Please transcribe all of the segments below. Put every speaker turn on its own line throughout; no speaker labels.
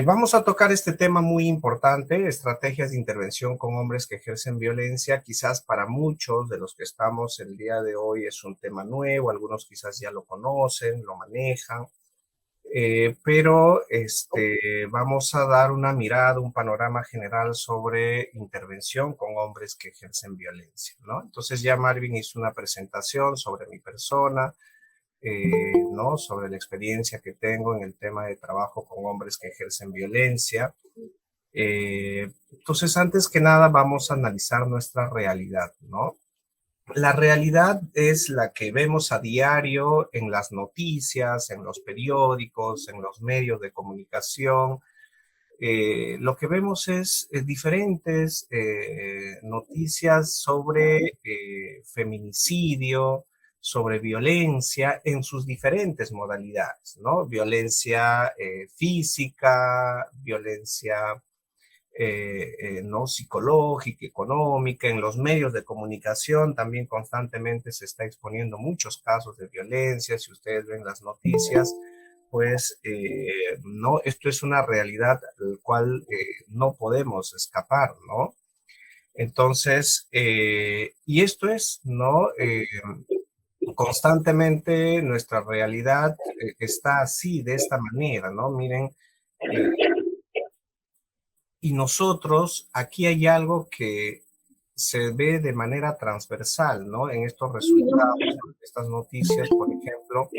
Vamos a tocar este tema muy importante, estrategias de intervención con hombres que ejercen violencia. Quizás para muchos de los que estamos el día de hoy es un tema nuevo, algunos quizás ya lo conocen, lo manejan, pero vamos a dar una mirada, un panorama general sobre intervención con hombres que ejercen violencia, ¿no? Entonces ya Marvin hizo una presentación sobre mi persona, ¿no? Sobre la experiencia que tengo en el tema de trabajo con hombres que ejercen violencia. Entonces, antes que nada, vamos a analizar nuestra realidad, ¿no? La realidad es la que vemos a diario en las noticias, en los periódicos, en los medios de comunicación. Lo que vemos es diferentes noticias sobre feminicidio, sobre violencia en sus diferentes modalidades, ¿no? Violencia física, violencia no psicológica, económica. En los medios de comunicación también constantemente se está exponiendo muchos casos de violencia. Si ustedes ven las noticias, pues no, esto es una realidad al cual no podemos escapar, ¿no? Entonces, y esto es, ¿no? Constantemente nuestra realidad está así, de esta manera, ¿no? Miren, y nosotros, aquí hay algo que se ve de manera transversal, ¿no? En estos resultados, en estas noticias, por ejemplo,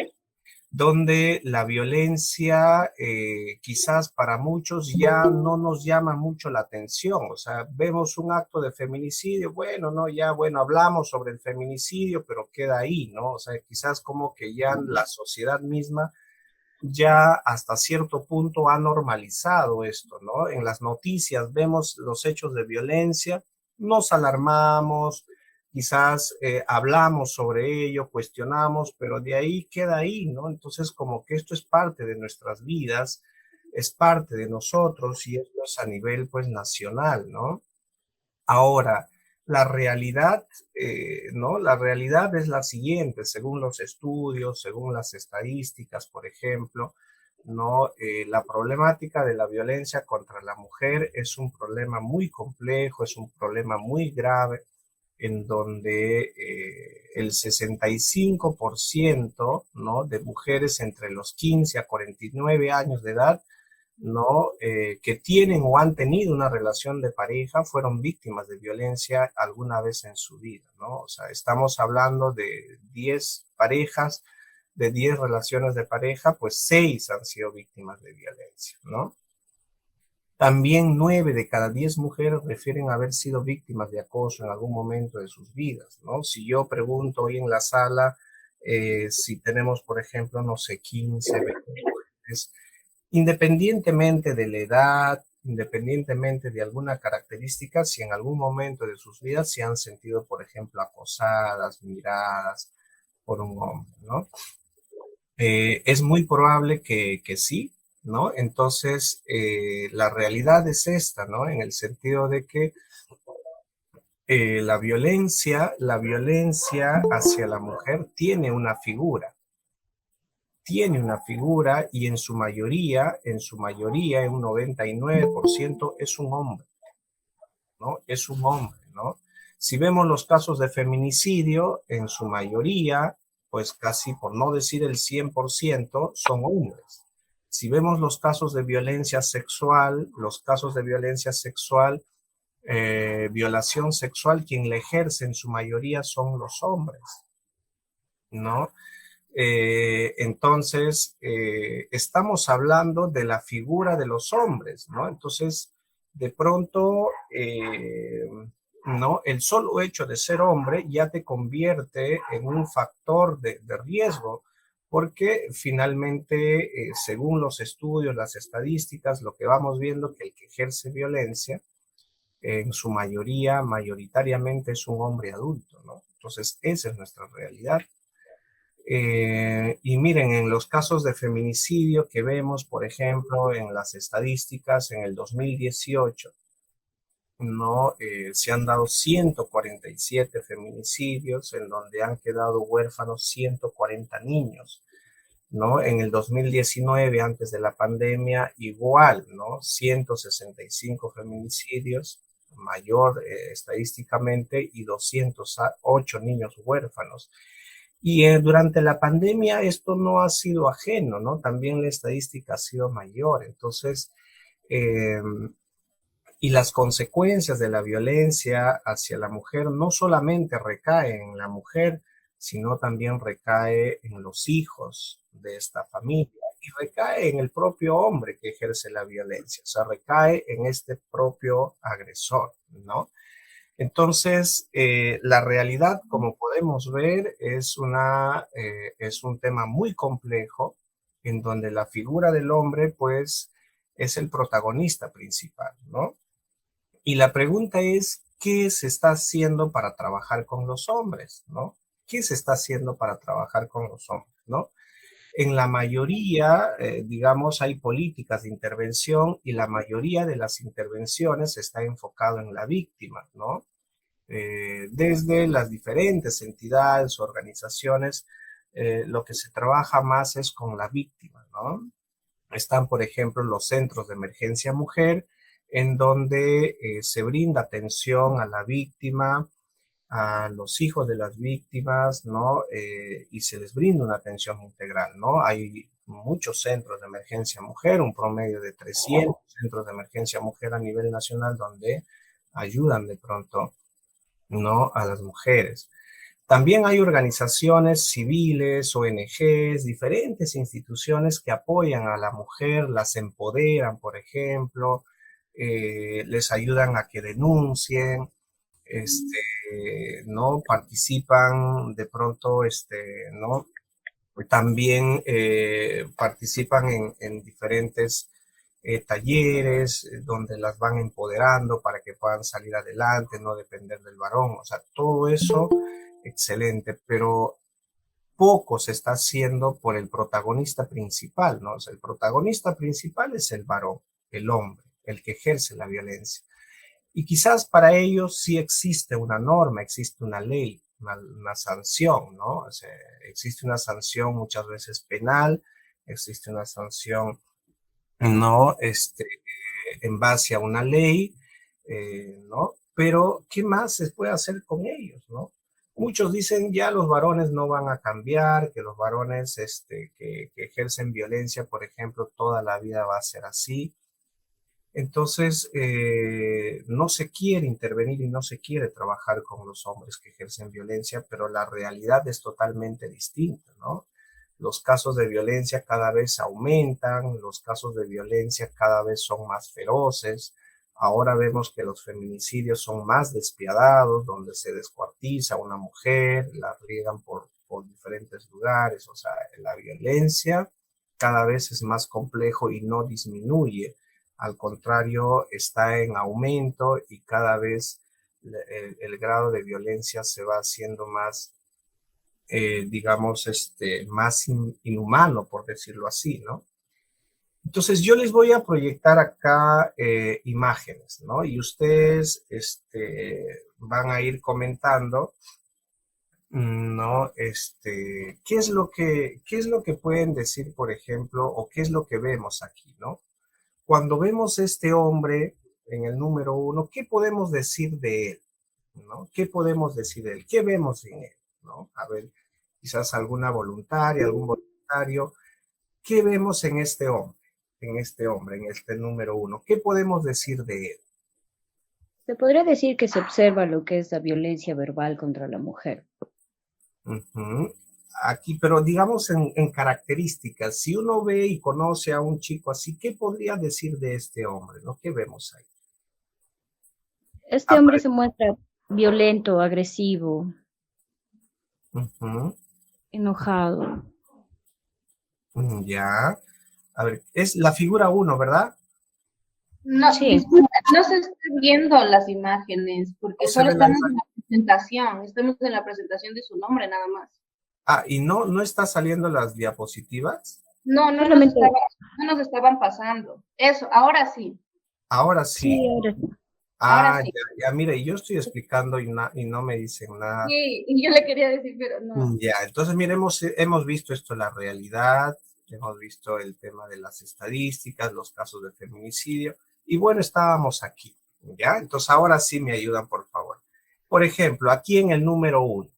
donde la violencia quizás para muchos ya no nos llama mucho la atención. O sea, vemos un acto de feminicidio, bueno, no, ya, bueno, hablamos sobre el feminicidio, pero queda ahí, ¿no? O sea, quizás como que ya la sociedad misma ya hasta cierto punto ha normalizado esto, ¿no? En las noticias vemos los hechos de violencia, nos alarmamos, quizás hablamos sobre ello, cuestionamos, pero de ahí queda ahí, ¿no? Entonces como que esto es parte de nuestras vidas, es parte de nosotros y esto es a nivel pues nacional, ¿no? Ahora, la realidad, ¿no? La realidad es la siguiente, según los estudios, según las estadísticas, por ejemplo, ¿no? La problemática de la violencia contra la mujer es un problema muy complejo, es un problema muy grave, en donde el 65%, ¿no? De mujeres entre los 15 a 49 años de edad, ¿no? Que tienen o han tenido una relación de pareja fueron víctimas de violencia alguna vez en su vida, ¿no? O sea, estamos hablando de 10 parejas, de 10 relaciones de pareja, pues 6 han sido víctimas de violencia, ¿no? También 9 de cada 10 mujeres refieren a haber sido víctimas de acoso en algún momento de sus vidas, ¿no? Si yo pregunto hoy en la sala si tenemos, por ejemplo, no sé, 15, 20 mujeres, independientemente de la edad, independientemente de alguna característica, si en algún momento de sus vidas se han sentido, por ejemplo, acosadas, miradas por un hombre, ¿no? Es muy probable que sí, ¿no? Entonces, la realidad es esta, ¿no? En el sentido de que la violencia hacia la mujer tiene una figura y en su mayoría, en un 99% es un hombre, ¿no? Es un hombre, ¿no? Si vemos los casos de feminicidio, en su mayoría, pues casi por no decir el 100%, son hombres. Si vemos los casos de violencia sexual, violación sexual, quien la ejerce en su mayoría son los hombres, ¿no? Entonces, estamos hablando de la figura de los hombres, ¿no? Entonces, de pronto, ¿no? El solo hecho de ser hombre ya te convierte en un factor de riesgo, porque finalmente, según los estudios, las estadísticas, lo que vamos viendo que el que ejerce violencia, en su mayoría, mayoritariamente es un hombre adulto, ¿no? Entonces, esa es nuestra realidad. Y miren, en los casos de feminicidio que vemos, por ejemplo, en las estadísticas, en el 2018, ¿no? Se han dado 147 feminicidios en donde han quedado huérfanos 140 niños. ¿no? En el 2019, antes de la pandemia, igual, ¿no? 165 feminicidios, mayor estadísticamente, y 208 niños huérfanos. Y durante la pandemia esto no ha sido ajeno, ¿no? También la estadística ha sido mayor. Entonces, eh, y las consecuencias de la violencia hacia la mujer no solamente recaen en la mujer, sino también recae en los hijos de esta familia y recae en el propio hombre que ejerce la violencia, o sea, recae en este propio agresor, ¿no? Entonces, la realidad, como podemos ver, es un tema muy complejo en donde la figura del hombre, pues, es el protagonista principal, ¿no? Y la pregunta es, ¿qué se está haciendo para trabajar con los hombres, ¿no? ¿Qué se está haciendo para trabajar con los hombres, ¿no? En la mayoría, digamos, hay políticas de intervención y la mayoría de las intervenciones está enfocado en la víctima, ¿no? Desde las diferentes entidades, organizaciones, lo que se trabaja más es con la víctima, ¿no? Están, por ejemplo, los centros de emergencia mujer, en donde se brinda atención a la víctima, a los hijos de las víctimas, ¿no? Y se les brinda una atención integral, ¿no? Hay muchos centros de emergencia mujer, un promedio de 300 centros de emergencia mujer a nivel nacional, donde ayudan de pronto, ¿no? A las mujeres. También hay organizaciones civiles, ONGs, diferentes instituciones que apoyan a la mujer, las empoderan, por ejemplo, les ayudan a que denuncien, ¿no? Participan de pronto, ¿no? También participan en diferentes talleres donde las van empoderando para que puedan salir adelante, no depender del varón. O sea, todo eso, excelente, pero poco se está haciendo por el protagonista principal, ¿no? O sea, el protagonista principal es el varón, el hombre, el que ejerce la violencia. Y quizás para ellos sí existe una norma, existe una ley, una sanción, ¿no? O sea, existe una sanción muchas veces penal, existe una sanción, ¿no? En base a una ley, ¿no? Pero, ¿qué más se puede hacer con ellos, ¿no? Muchos dicen ya los varones no van a cambiar, que los varones que ejercen violencia, por ejemplo, toda la vida va a ser así. Entonces, no se quiere intervenir y no se quiere trabajar con los hombres que ejercen violencia, pero la realidad es totalmente distinta, ¿no? Los casos de violencia cada vez aumentan, los casos de violencia cada vez son más feroces. Ahora vemos que los feminicidios son más despiadados, donde se descuartiza a una mujer, la riegan por diferentes lugares. O sea, la violencia cada vez es más complejo y no disminuye. Al contrario, está en aumento y cada vez el grado de violencia se va haciendo más, digamos, más inhumano, por decirlo así, ¿no? Entonces yo les voy a proyectar acá imágenes, ¿no? Y ustedes van a ir comentando, ¿no? ¿Qué es lo que pueden decir, por ejemplo, o qué es lo que vemos aquí, ¿no? Cuando vemos este hombre en el número 1, ¿qué podemos decir de él? ¿No? ¿Qué podemos decir de él? ¿Qué vemos en él? ¿No? A ver, quizás alguna voluntaria, algún voluntario. ¿Qué vemos en este hombre? En este número 1. ¿Qué podemos decir de él?
Se podría decir que se observa lo que es la violencia verbal contra la mujer.
Aquí, pero digamos en características, si uno ve y conoce a un chico así, ¿qué podría decir de este hombre? ¿No? ¿Qué vemos ahí?
Este hombre se muestra violento, agresivo, enojado.
Ya. A ver, es la figura 1, ¿verdad?
No, sí. Disculpa, no se están viendo las imágenes, porque no solo estamos en la presentación, estamos en la presentación de su nombre nada más.
Ah, ¿y no está saliendo las diapositivas?
No nos estaban pasando. Eso, ahora sí.
Ahora sí.
Sí, ahora sí.
Ahora
Ah,
sí.
ya, mire, yo estoy explicando y no me dicen nada.
Sí, y yo le quería decir, pero no.
Ya, entonces mire, hemos visto esto, la realidad, hemos visto el tema de las estadísticas, los casos de feminicidio, y bueno, estábamos aquí, ¿ya? Entonces ahora sí me ayudan, por favor. Por ejemplo, aquí en el número 1,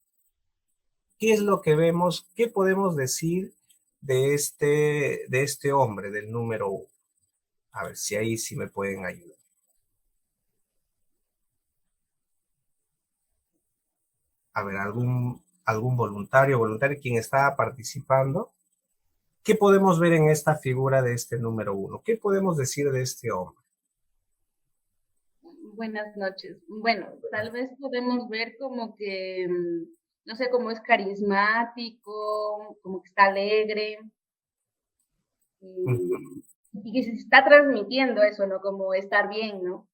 ¿qué es lo que vemos? ¿Qué podemos decir de este hombre, del número 1? A ver si ahí sí me pueden ayudar. A ver, algún voluntario, quien está participando. ¿Qué podemos ver en esta figura de este número 1? ¿Qué podemos decir de este hombre?
Buenas noches. Bueno, tal vez podemos ver como que, no sé, como es carismático, como que está alegre,
Ujú.
y que se está transmitiendo eso, ¿no? Como estar bien, ¿no?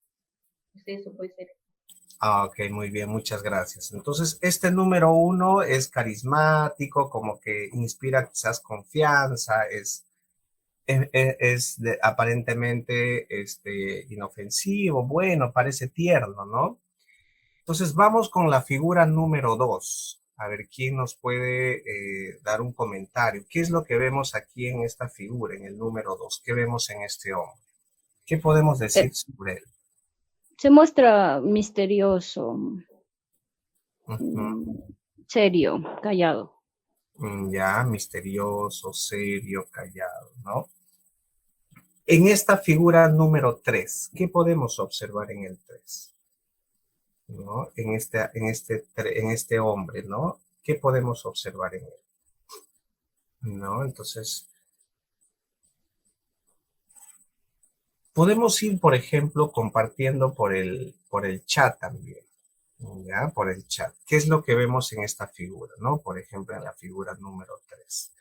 Pues eso puede ser.
Ah, ok, muy bien, muchas gracias. Entonces, este número 1 es carismático, como que inspira quizás confianza, aparentemente inofensivo, bueno, parece tierno, ¿no? Entonces, vamos con la figura número 2. A ver, ¿quién nos puede dar un comentario? ¿Qué es lo que vemos aquí en esta figura, en el número 2? ¿Qué vemos en este hombre? ¿Qué podemos
Se,
decir sobre él?
se muestra misterioso,
Ujú.
mm, serio, callado.
Ya, misterioso, serio, callado, ¿no? En esta figura número 3, ¿qué podemos observar en el 3? ¿No? En este hombre, ¿no? ¿Qué podemos observar en él? ¿No? Entonces, podemos ir, por ejemplo, compartiendo por el chat también, ¿ya? Por el chat. ¿Qué es lo que vemos en esta figura, ¿no? Por ejemplo, en la figura número 3.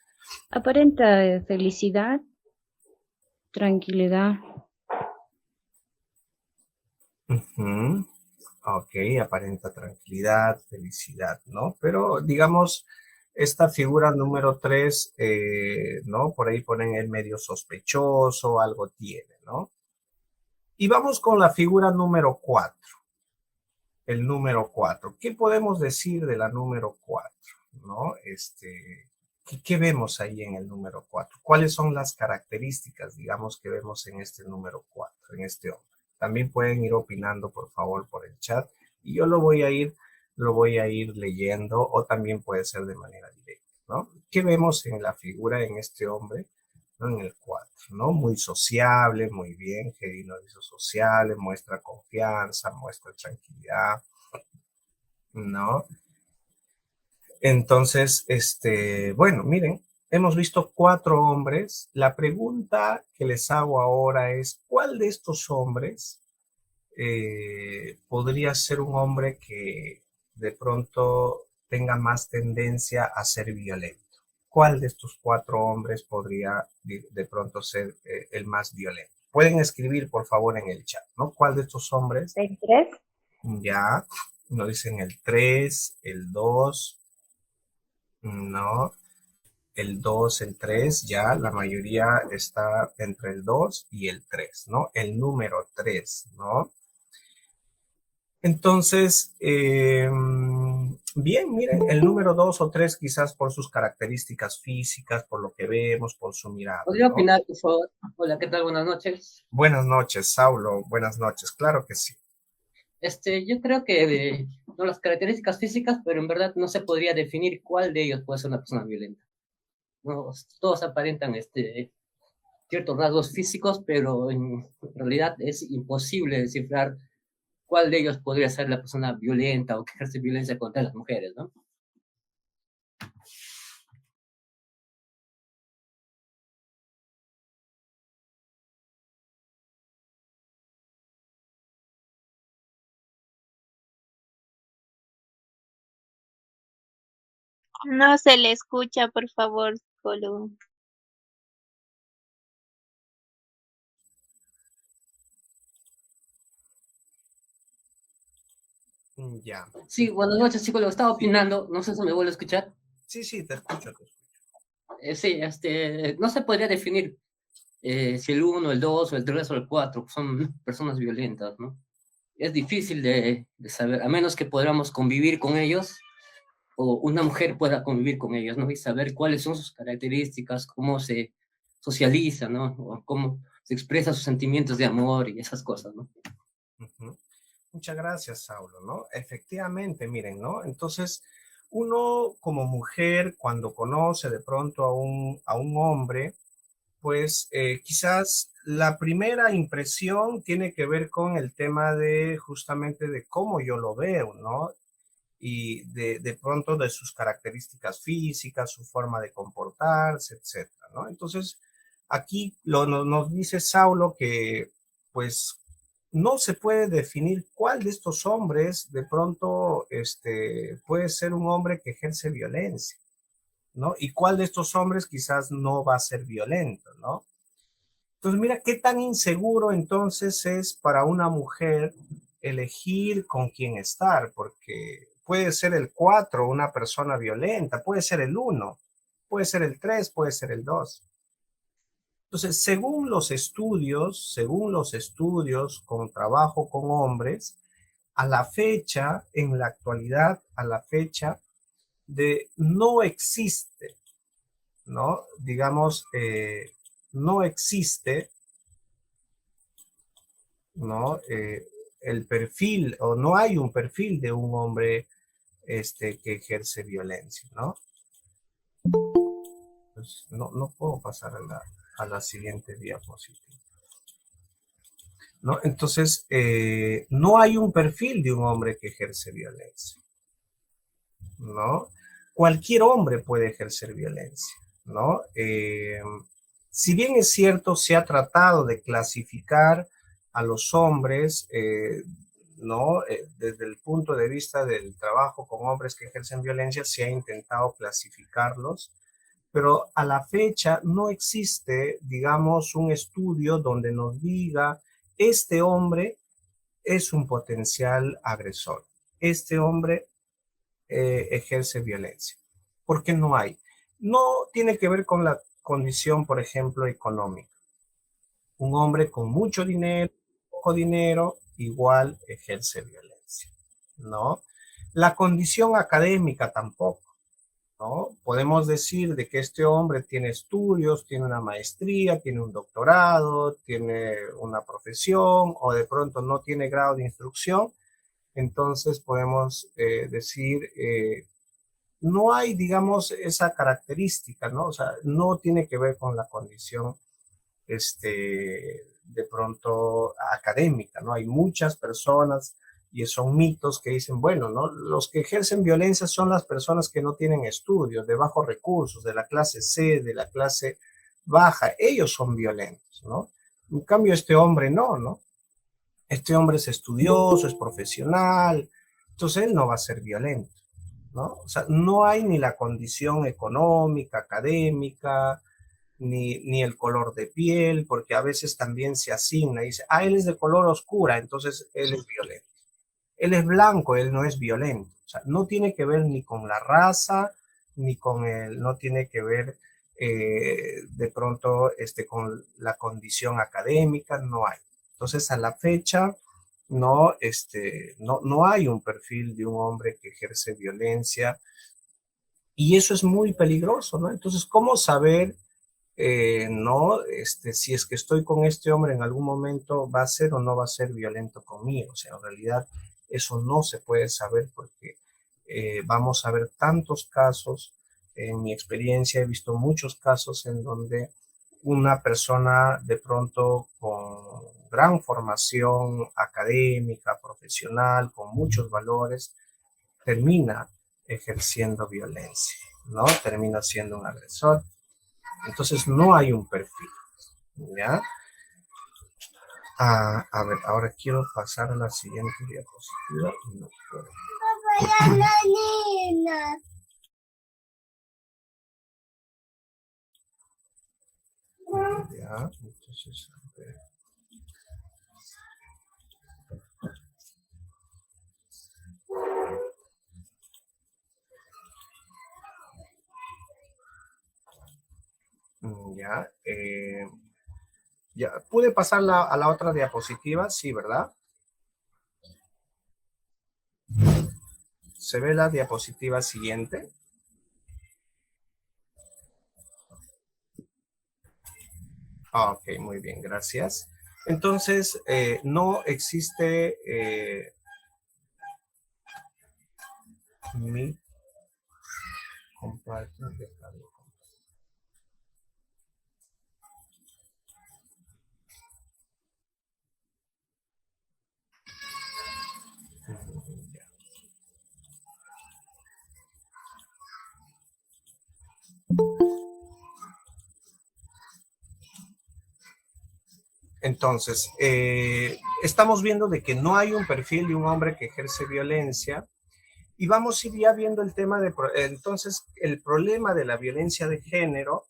Aparenta felicidad, tranquilidad.
Ujú. Ok, aparenta tranquilidad, felicidad, ¿no? Pero digamos, esta figura número 3, ¿no? Por ahí ponen el medio sospechoso, algo tiene, ¿no? Y vamos con la figura número 4, el número 4. ¿Qué podemos decir de la número 4, ¿no? ¿Qué vemos ahí en el número 4? ¿Cuáles son las características, digamos, que vemos en este número 4, en este hombre? También pueden ir opinando, por favor, por el chat y yo lo voy a ir leyendo o también puede ser de manera directa, ¿no? ¿Qué vemos en la figura en este hombre, ¿no? En el 4, ¿no? Muy sociable, muy bien, Gedino dice sociable, muestra confianza, muestra tranquilidad, ¿no? Entonces, bueno, miren, hemos visto 4 hombres. La pregunta que les hago ahora es, ¿cuál de estos hombres podría ser un hombre que de pronto tenga más tendencia a ser violento? ¿Cuál de estos 4 hombres podría de pronto ser el más violento? Pueden escribir, por favor, en el chat, ¿no? ¿Cuál de estos hombres?
¿El tres?
Ya, nos dicen el 3, el 2, no, el 2, el 3, ya la mayoría está entre el 2 y el 3, ¿no? El número 3, ¿no? Entonces, bien, miren, el número 2 o 3 quizás por sus características físicas, por lo que vemos, por su mirada,
¿Podría
¿no?
opinar, por favor? Hola, ¿qué tal? Buenas noches.
Buenas noches, Saulo, buenas noches, claro que sí.
Yo creo que no las características físicas, pero en verdad no se podría definir cuál de ellos puede ser una persona violenta. No, todos aparentan ciertos rasgos físicos, pero en realidad es imposible descifrar cuál de ellos podría ser la persona violenta o que ejerce violencia contra las mujeres, ¿no?
No se le escucha, por favor, Colo.
Ya.
Sí, buenas noches, chicos, lo estaba opinando, no sé si me vuelve a escuchar.
Sí, sí, te escucho, te escucho.
Sí, no se podría definir si el uno, el 2 o el 3 o el 4 son personas violentas, ¿no? es difícil de saber, a menos que podamos convivir con ellos, o una mujer pueda convivir con ellos, ¿no? Y saber cuáles son sus características, cómo se socializa, ¿no? O cómo se expresa sus sentimientos de amor y esas cosas, ¿no?
Ujú. Muchas gracias, Saulo, ¿no? Efectivamente, miren, ¿no? Entonces, uno como mujer, cuando conoce de pronto a un hombre, pues quizás la primera impresión tiene que ver con el tema de justamente de cómo yo lo veo, ¿no? Y de pronto de sus características físicas, su forma de comportarse, etcétera, ¿no? Entonces, aquí nos dice Saulo que, pues, no se puede definir cuál de estos hombres de pronto puede ser un hombre que ejerce violencia, ¿no? Y cuál de estos hombres quizás no va a ser violento, ¿no? Entonces, mira qué tan inseguro entonces es para una mujer elegir con quién estar, porque puede ser el 4 una persona violenta, puede ser el 1, puede ser el 3, puede ser el 2. Entonces, según los estudios con trabajo con hombres, a la fecha, en la actualidad, a la fecha, no existe, ¿no? Digamos, no existe, ¿no? El perfil, o no hay un perfil de un hombre que ejerce violencia, ¿no? Pues no puedo pasar a la siguiente diapositiva, ¿no? Entonces, no hay un perfil de un hombre que ejerce violencia, ¿no? Cualquier hombre puede ejercer violencia, ¿no? Si bien es cierto, se ha tratado de clasificar a los hombres, ¿no? Desde el punto de vista del trabajo con hombres que ejercen violencia, se ha intentado clasificarlos, pero a la fecha no existe, digamos, un estudio donde nos diga, este hombre es un potencial agresor, este hombre ejerce violencia, porque no hay. No tiene que ver con la condición, por ejemplo, económica. Un hombre con mucho dinero, poco dinero, igual ejerce violencia, ¿no? La condición académica tampoco, ¿no? Podemos decir de que este hombre tiene estudios, tiene una maestría, tiene un doctorado, tiene una profesión, o de pronto no tiene grado de instrucción, entonces podemos decir, no hay, digamos, esa característica, ¿no? O sea, no tiene que ver con la condición, de pronto académica, ¿no? Hay muchas personas y son mitos que dicen, bueno, ¿no? Los que ejercen violencia son las personas que no tienen estudios, de bajos recursos, de la clase C, de la clase baja, ellos son violentos, ¿no? En cambio, este hombre no, ¿no? Este hombre es estudioso, es profesional, entonces él no va a ser violento, ¿no? O sea, no hay ni la condición económica, académica, ni el color de piel, porque a veces también se asigna, y dice, él es de color oscura, entonces él es violento. Él es blanco, él no es violento. O sea, no tiene que ver ni con la raza, ni con él, no tiene que ver de pronto con la condición académica, no hay. Entonces, a la fecha, no hay un perfil de un hombre que ejerce violencia y eso es muy peligroso, ¿no? Entonces, ¿cómo saber, no, si es que estoy con este hombre en algún momento va a ser o no va a ser violento conmigo? O sea, en realidad eso no se puede saber porque vamos a ver tantos casos. En mi experiencia he visto muchos casos en donde una persona de pronto con gran formación académica, profesional, con muchos valores, termina ejerciendo violencia, ¿no? Termina siendo un agresor. Entonces no hay un perfil, ¿ya? A ver, ahora quiero pasar a la siguiente diapositiva. No puedo. Ya, entonces, a ver. Ya, ya, ¿pude pasar a la otra diapositiva? Sí, ¿verdad? ¿Se ve la diapositiva siguiente? Ok, muy bien, gracias. Entonces, no existe mi comparto de cable. Ya. Entonces, estamos viendo de que no hay un perfil de un hombre que ejerce violencia y vamos a ir ya viendo el tema de, entonces, el problema de la violencia de género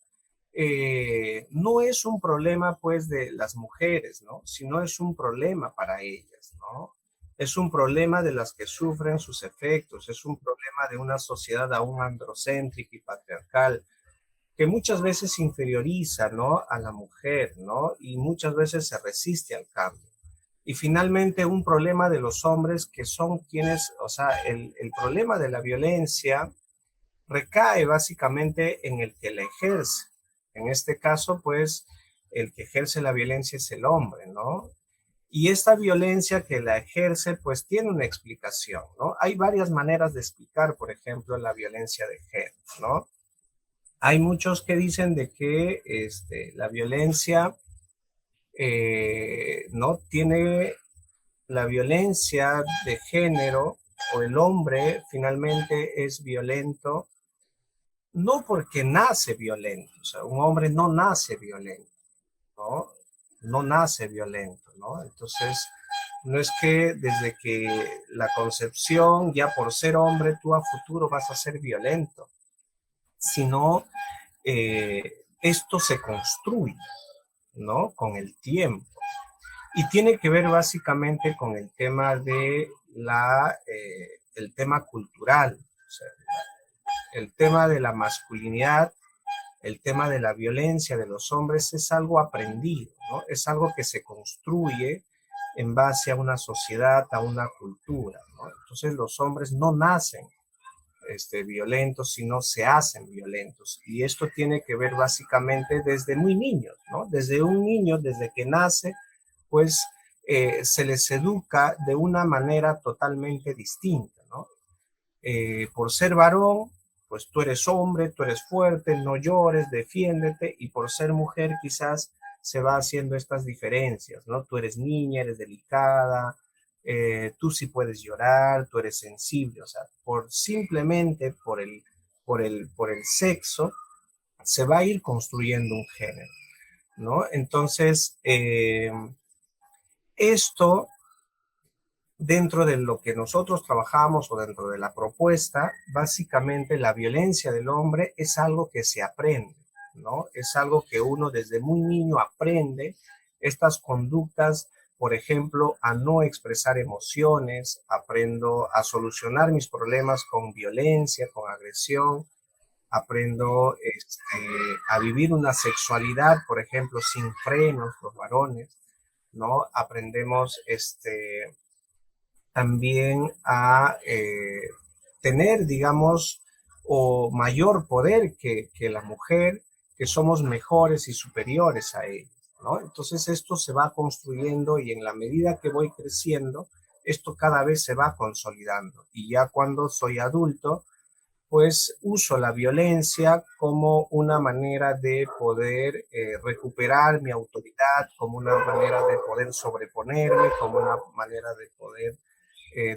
no es un problema pues de las mujeres, ¿no? Sino es un problema para ellas, ¿no? Es un problema de las que sufren sus efectos, es un problema de una sociedad aún androcéntrica y patriarcal, que muchas veces inferioriza, ¿no?, a la mujer, ¿no? Y muchas veces se resiste al cambio. Y finalmente un problema de los hombres que son quienes, o sea, el problema de la violencia recae básicamente en el que la ejerce. En este caso, pues, el que ejerce la violencia es el hombre, ¿no? Y esta violencia que la ejerce, pues, tiene una explicación, ¿no? Hay varias maneras de explicar, por ejemplo, la violencia de género, ¿no? Hay muchos que dicen de que la violencia no tiene la violencia de género o el hombre finalmente es violento, no porque nace violento, o sea, un hombre no nace violento, ¿no? No nace violento, ¿no? Entonces, no es que desde que la concepción, ya por ser hombre, tú a futuro vas a ser violento, sino esto se construye, ¿no? Con el tiempo. Y tiene que ver básicamente con el tema de el tema cultural, o sea, el tema de la masculinidad, el tema de la violencia de los hombres es algo aprendido, ¿no? Es algo que se construye en base a una sociedad, a una cultura, ¿no? Entonces los hombres no nacen violentos, sino se hacen violentos. Y esto tiene que ver básicamente desde muy niños, ¿no? Desde un niño, desde que nace, pues se les educa de una manera totalmente distinta, ¿no? Por ser varón, pues tú eres hombre, tú eres fuerte, no llores, defiéndete, y por ser mujer quizás se va haciendo estas diferencias, ¿no? Tú eres niña, eres delicada, tú sí puedes llorar, tú eres sensible, o sea, simplemente por el sexo se va a ir construyendo un género, ¿no? Entonces, esto dentro de lo que nosotros trabajamos o dentro de la propuesta, básicamente la violencia del hombre es algo que se aprende, ¿no? Es algo que uno desde muy niño aprende, estas conductas, por ejemplo, a no expresar emociones, aprendo a solucionar mis problemas con violencia, con agresión, aprendo a vivir una sexualidad, por ejemplo, sin frenos, los varones, ¿no? Aprendemos también a tener, digamos, o mayor poder que la mujer, que somos mejores y superiores a ella, ¿no? Entonces esto se va construyendo y en la medida que voy creciendo, esto cada vez se va consolidando. Y ya cuando soy adulto, pues uso la violencia como una manera de poder recuperar mi autoridad, como una manera de poder sobreponerme, como una manera de poder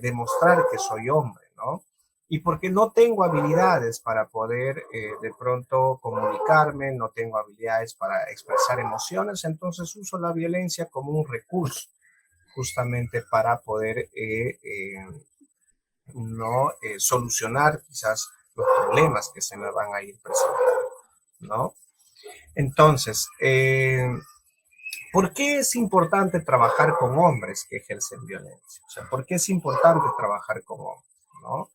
demostrar que soy hombre, ¿no? Y porque no tengo habilidades para poder de pronto comunicarme, no tengo habilidades para expresar emociones, entonces uso la violencia como un recurso justamente para poder no solucionar quizás los problemas que se me van a ir presentando, ¿no? Entonces, ¿por qué es importante trabajar con hombres que ejercen violencia? O sea, ¿por qué es importante trabajar con hombres, no?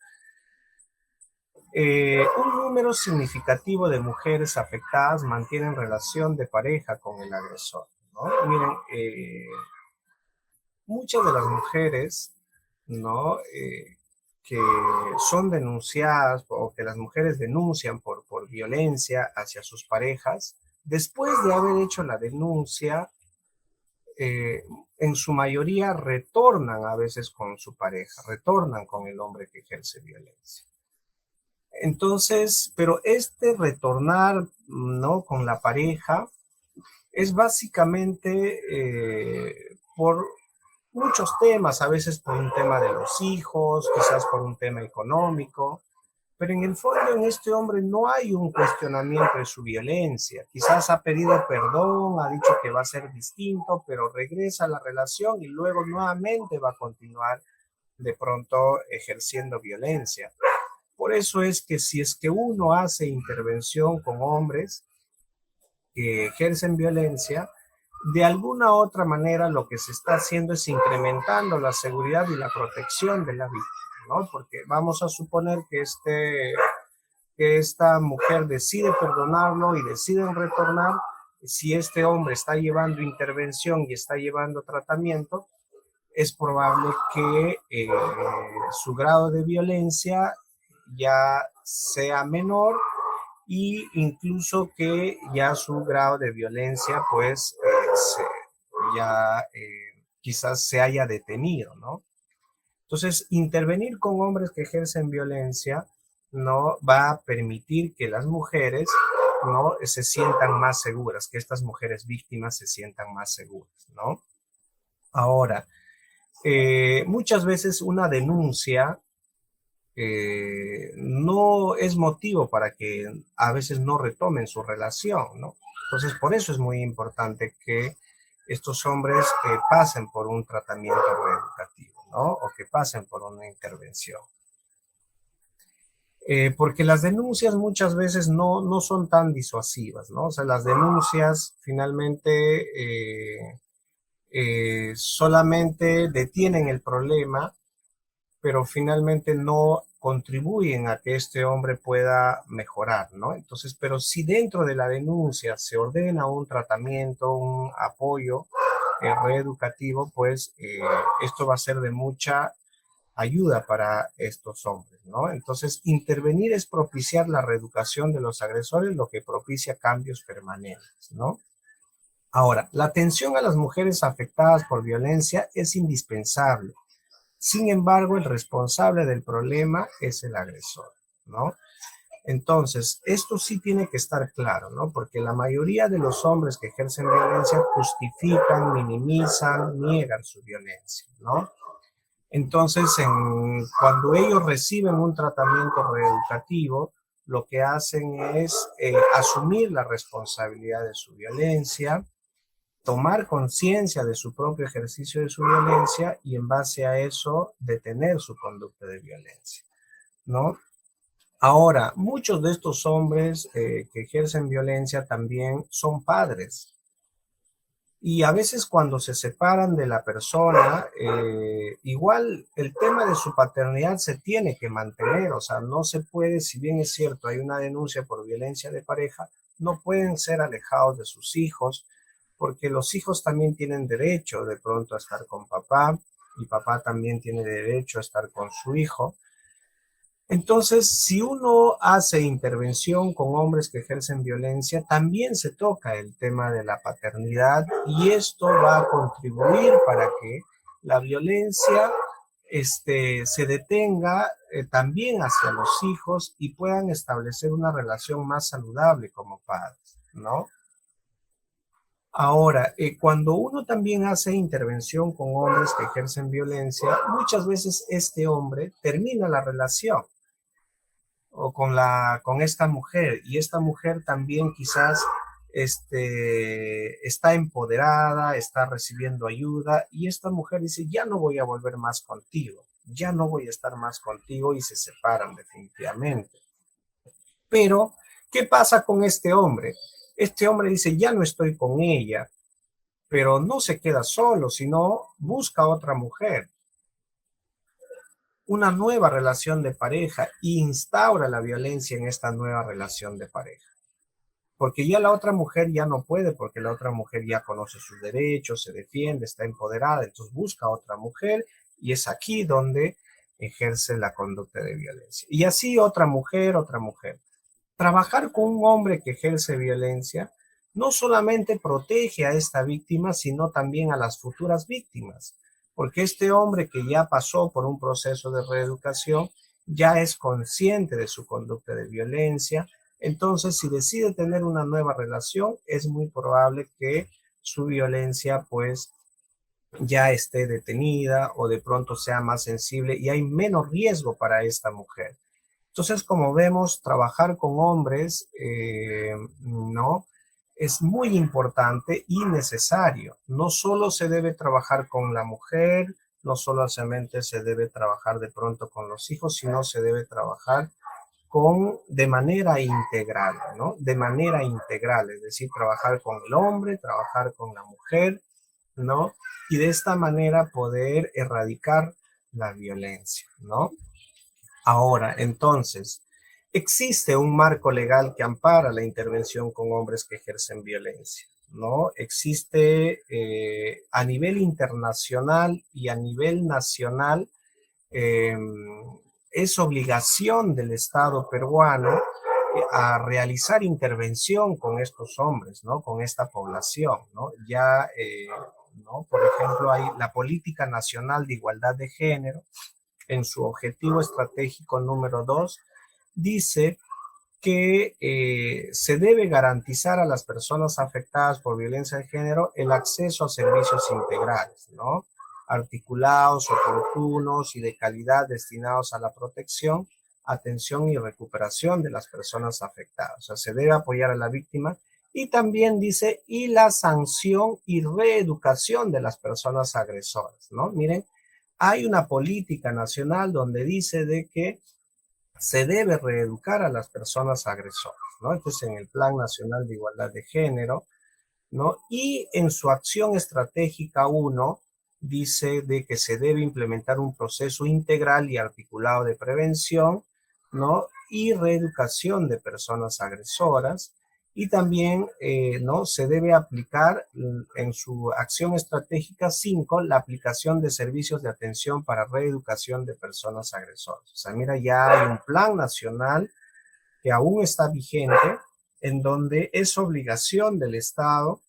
Un número significativo de mujeres afectadas mantienen relación de pareja con el agresor, ¿no? Miren, muchas de las mujeres, ¿no? que son denunciadas o que las mujeres denuncian por violencia hacia sus parejas, después de haber hecho la denuncia, en su mayoría retornan a veces con su pareja, retornan con el hombre que ejerce violencia. Entonces, pero este retornar, ¿no?, con la pareja es básicamente por muchos temas, a veces por un tema de los hijos, quizás por un tema económico, pero en el fondo en este hombre no hay un cuestionamiento de su violencia. Quizás ha pedido perdón, ha dicho que va a ser distinto, pero regresa a la relación y luego nuevamente va a continuar de pronto ejerciendo violencia. Por eso es que si es que uno hace intervención con hombres que ejercen violencia, de alguna u otra manera lo que se está haciendo es incrementando la seguridad y la protección de la víctima, ¿no? Porque vamos a suponer que esta mujer decide perdonarlo y deciden retornar. Si este hombre está llevando intervención y está llevando tratamiento, es probable que su grado de violencia ya sea menor, y incluso que ya su grado de violencia pues quizás se haya detenido, ¿no? Entonces, intervenir con hombres que ejercen violencia no va a permitir que las mujeres, ¿no?, se sientan más seguras, que estas mujeres víctimas se sientan más seguras, ¿no? Ahora, muchas veces una denuncia no es motivo para que a veces no retomen su relación, ¿no? Entonces, por eso es muy importante que estos hombres pasen por un tratamiento reeducativo, ¿no? O que pasen por una intervención. Porque las denuncias muchas veces no son tan disuasivas, ¿no? O sea, las denuncias finalmente solamente detienen el problema, pero finalmente no contribuyen a que este hombre pueda mejorar, ¿no? Entonces, pero si dentro de la denuncia se ordena un tratamiento, un apoyo reeducativo, pues esto va a ser de mucha ayuda para estos hombres, ¿no? Entonces, intervenir es propiciar la reeducación de los agresores, lo que propicia cambios permanentes, ¿no? Ahora, la atención a las mujeres afectadas por violencia es indispensable. Sin embargo, el responsable del problema es el agresor, ¿no? Entonces, esto sí tiene que estar claro, ¿no? Porque la mayoría de los hombres que ejercen violencia justifican, minimizan, niegan su violencia, ¿no? Entonces, cuando ellos reciben un tratamiento reeducativo, lo que hacen es asumir la responsabilidad de su violencia, tomar conciencia de su propio ejercicio de su violencia y en base a eso detener su conducta de violencia, ¿no? Ahora, muchos de estos hombres que ejercen violencia también son padres. Y a veces cuando se separan de la persona, igual el tema de su paternidad se tiene que mantener, o sea, no se puede, si bien es cierto, hay una denuncia por violencia de pareja, no pueden ser alejados de sus hijos, porque los hijos también tienen derecho de pronto a estar con papá, y papá también tiene derecho a estar con su hijo. Entonces, si uno hace intervención con hombres que ejercen violencia, también se toca el tema de la paternidad y esto va a contribuir para que la violencia se detenga también hacia los hijos y puedan establecer una relación más saludable como padres, ¿no? Ahora, cuando uno también hace intervención con hombres que ejercen violencia, muchas veces este hombre termina la relación o con esta mujer, y esta mujer también quizás está empoderada, está recibiendo ayuda, y esta mujer dice, ya no voy a volver más contigo, ya no voy a estar más contigo, y se separan definitivamente. Pero, ¿qué pasa con este hombre? Este hombre dice, ya no estoy con ella, pero no se queda solo, sino busca otra mujer, una nueva relación de pareja, e instaura la violencia en esta nueva relación de pareja. Porque ya la otra mujer ya no puede, porque la otra mujer ya conoce sus derechos, se defiende, está empoderada, entonces busca otra mujer, y es aquí donde ejerce la conducta de violencia. Y así otra mujer, otra mujer. Trabajar con un hombre que ejerce violencia no solamente protege a esta víctima, sino también a las futuras víctimas, porque este hombre que ya pasó por un proceso de reeducación ya es consciente de su conducta de violencia. Entonces, si decide tener una nueva relación, es muy probable que su violencia pues ya esté detenida o de pronto sea más sensible y hay menos riesgo para esta mujer. Entonces, como vemos, trabajar con hombres, ¿no? Es muy importante y necesario. No solo se debe trabajar con la mujer, no solamente se debe trabajar de pronto con los hijos, sino se debe trabajar de manera integral, ¿no? De manera integral, es decir, trabajar con el hombre, trabajar con la mujer, ¿no? Y de esta manera poder erradicar la violencia, ¿no? Ahora, entonces, existe un marco legal que ampara la intervención con hombres que ejercen violencia, ¿no? Existe a nivel internacional y a nivel nacional, es obligación del Estado peruano a realizar intervención con estos hombres, ¿no? Con esta población, ¿no? Ya, ¿no? Por ejemplo, hay la Política Nacional de Igualdad de Género, en su objetivo estratégico número 2, dice que se debe garantizar a las personas afectadas por violencia de género el acceso a servicios integrales, ¿no? Articulados, oportunos y de calidad destinados a la protección, atención y recuperación de las personas afectadas. O sea, se debe apoyar a la víctima y también dice, y la sanción y reeducación de las personas agresoras, ¿no? Miren, hay una política nacional donde dice de que se debe reeducar a las personas agresoras, ¿no? Entonces, en el Plan Nacional de Igualdad de Género, ¿no? Y en su acción estratégica 1, dice de que se debe implementar un proceso integral y articulado de prevención, ¿no? Y reeducación de personas agresoras. Y también, ¿no? Se debe aplicar en su acción estratégica 5 la aplicación de servicios de atención para reeducación de personas agresoras. O sea, mira, ya hay un plan nacional que aún está vigente en donde es obligación del Estado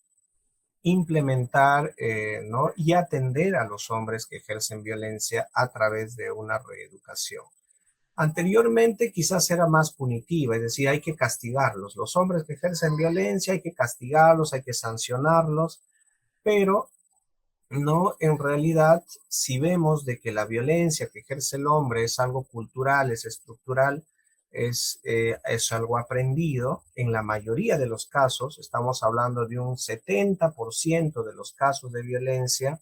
implementar, ¿no? Y atender a los hombres que ejercen violencia a través de una reeducación. Anteriormente quizás era más punitiva, es decir, hay que castigarlos. Los hombres que ejercen violencia hay que castigarlos, hay que sancionarlos, pero no, en realidad, si vemos de que la violencia que ejerce el hombre es algo cultural, es estructural, es algo aprendido, en la mayoría de los casos, estamos hablando de un 70% de los casos de violencia,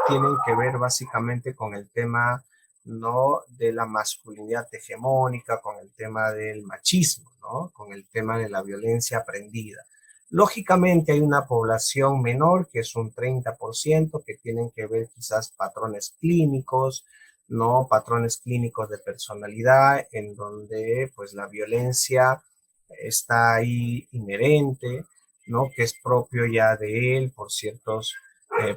tienen que ver básicamente con el tema, ¿no? De la masculinidad hegemónica, con el tema del machismo, ¿no? Con el tema de la violencia aprendida. Lógicamente hay una población menor, que es un 30%, que tienen que ver quizás patrones clínicos, ¿no? Patrones clínicos de personalidad, en donde pues la violencia está ahí inherente, ¿no? Que es propio ya de él por ciertos